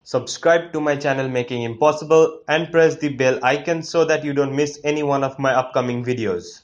Subscribe to my channel Making Impossible and press the bell icon so that you don't miss any one of my upcoming videos.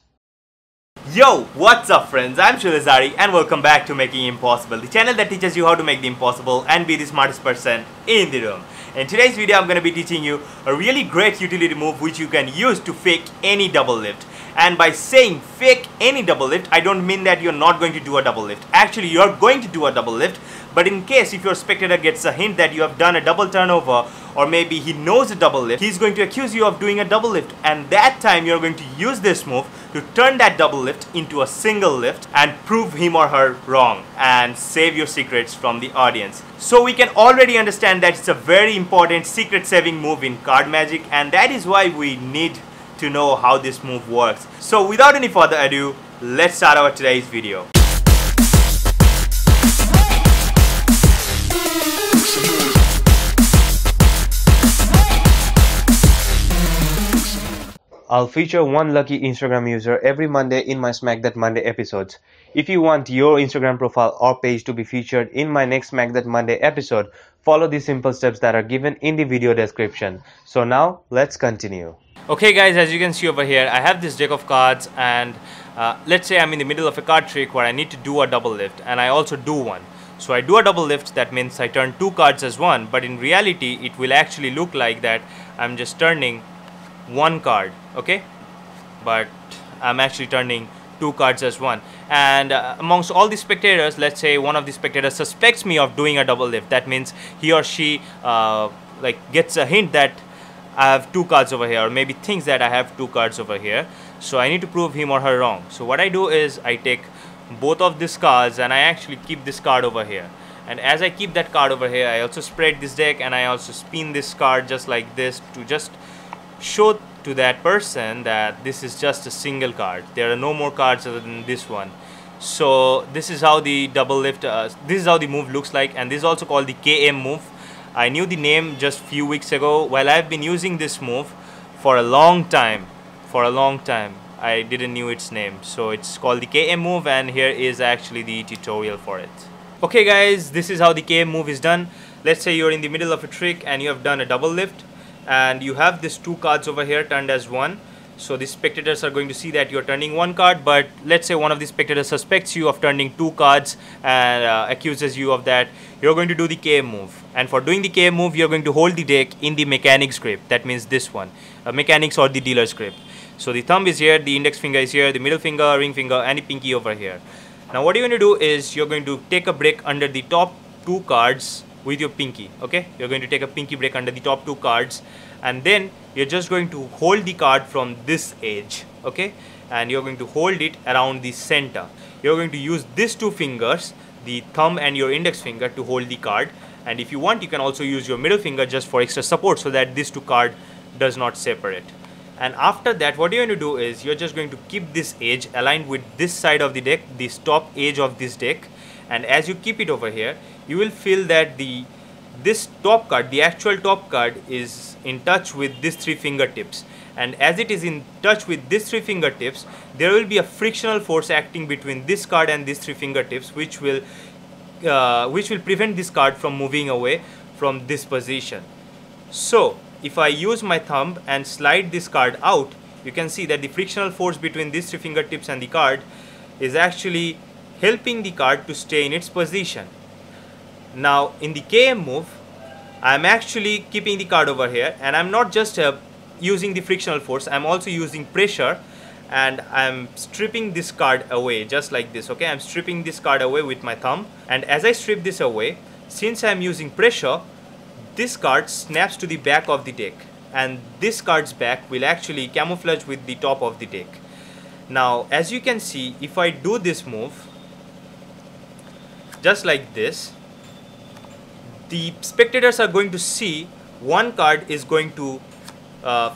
Yo, what's up friends? I'm Shulazari and welcome back to Making Impossible, the channel that teaches you how to make the impossible and be the smartest person in the room. In today's video, I'm going to be teaching you a really great utility move which you can use to fake any double lift. And by saying fake any double lift, I don't mean that you're not going to do a double lift. Actually, you're going to do a double lift, but in case if your spectator gets a hint that you have done a double turnover, or maybe he knows a double lift, he's going to accuse you of doing a double lift, and that time you're going to use this move to turn that double lift into a single lift and prove him or her wrong and save your secrets from the audience. So we can already understand that it's a very important secret saving move in card magic, and that is why we need to know how this move works. So without any further ado, let's start our today's video. I'll feature one lucky Instagram user every Monday in my Smack That Monday episodes. If you want your Instagram profile or page to be featured in my next Smack That Monday episode, follow the simple steps that are given in the video description. So now, let's continue. Okay guys, as you can see over here, I have this deck of cards, and let's say I'm in the middle of a card trick where I need to do a double lift, and I also do one. So I do a double lift, that means I turn two cards as one, but in reality it will actually look like that I'm just turning one card, okay, but I'm actually turning two cards as one. And amongst all the spectators, let's say one of the spectators suspects me of doing a double lift. That means he or she gets a hint that I have two cards over here, or maybe thinks that I have two cards over here. So I need to prove him or her wrong. So what I do is I take both of these cards and I actually keep this card over here. And as I keep that card over here, I also spread this deck and I also spin this card just like this to just show to that person that this is just a single card. There are no more cards other than this one. So this is how the double lift, this is how the move looks like, and this is also called the KM move. I knew the name just few weeks ago. While I've been using this move for a long time, I didn't know its name. So it's called the KM move, and here is actually the tutorial for it. Okay guys, this is how the KM move is done. Let's say you're in the middle of a trick and you have done a double lift, and you have these two cards over here turned as one. So the spectators are going to see that you're turning one card, but let's say one of the spectators suspects you of turning two cards and accuses you of that. You're going to do the KM move, and for doing the KM move you're going to hold the deck in the mechanics grip. That means this one, mechanics or the dealer's grip. So the thumb is here, the index finger is here, the middle finger, ring finger, and the pinky over here. Now what you're going to do is you're going to take a break under the top two cards with your pinky. Okay, you're going to take a pinky break under the top two cards, and then you're just going to hold the card from this edge, okay, and you're going to hold it around the center. You're going to use these two fingers, the thumb and your index finger, to hold the card, and if you want you can also use your middle finger just for extra support so that this two card does not separate. And after that, what you're going to do is you're just going to keep this edge aligned with this side of the deck, this top edge of this deck, and as you keep it over here, you will feel that this top card, the actual top card, is in touch with these three fingertips, and as it is in touch with these three fingertips, there will be a frictional force acting between this card and these three fingertips, which will prevent this card from moving away from this position. So if I use my thumb and slide this card out, you can see that the frictional force between these three fingertips and the card is actually helping the card to stay in its position. Now in the KM move, I'm actually keeping the card over here, and I'm not just using the frictional force, I'm also using pressure, and I'm stripping this card away just like this. Okay, I'm stripping this card away with my thumb, and as I strip this away, since I'm using pressure, this card snaps to the back of the deck, and this card's back will actually camouflage with the top of the deck. Now as you can see, if I do this move just like this, the spectators are going to see one card is going to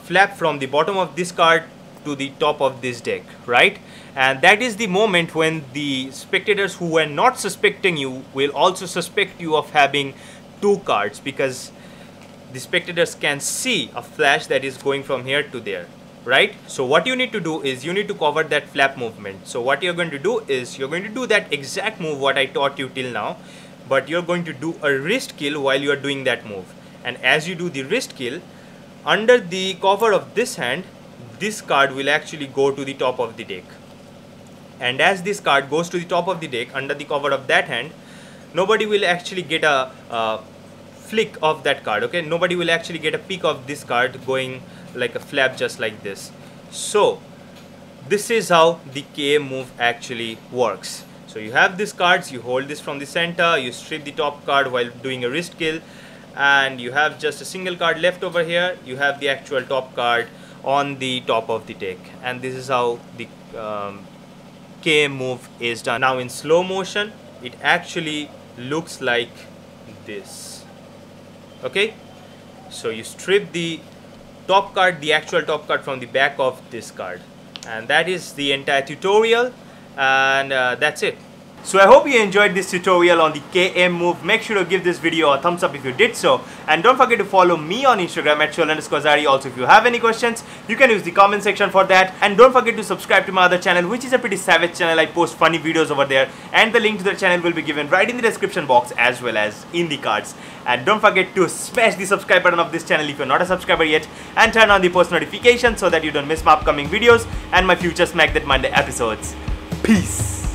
flap from the bottom of this card to the top of this deck, right? And that is the moment when the spectators who were not suspecting you will also suspect you of having two cards, because the spectators can see a flash that is going from here to there, right? So what you need to do is you need to cover that flap movement. So what you're going to do is you're going to do that exact move what I taught you till now, but you're going to do a wrist kill while you are doing that move. and as you do the wrist kill, under the cover of this hand, this card will actually go to the top of the deck. And as this card goes to the top of the deck under the cover of that hand, nobody will actually get a flick of that card. Okay, nobody will actually get a peek of this card going like a flap, just like this. So this is how the KM move actually works. So you have these cards, you hold this from the center, you strip the top card while doing a wrist kill, and you have just a single card left over here. You have the actual top card on the top of the deck, and this is how the KM move is done. Now in slow motion, it actually looks like this. Okay, so you strip the top card, the actual top card, from the back of this card, and that is the entire tutorial, and that's it. So I hope you enjoyed this tutorial on the KM move. Make sure to give this video a thumbs up if you did so, and don't forget to follow me on Instagram at Shol_Zari. Also, if you have any questions, you can use the comment section for that, and don't forget to subscribe to my other channel, which is a pretty savage channel. I post funny videos over there, and the link to the channel will be given right in the description box as well as in the cards. And don't forget to smash the subscribe button of this channel if you're not a subscriber yet, and turn on the post notifications so that you don't miss my upcoming videos and my future Smack That Monday episodes. Peace!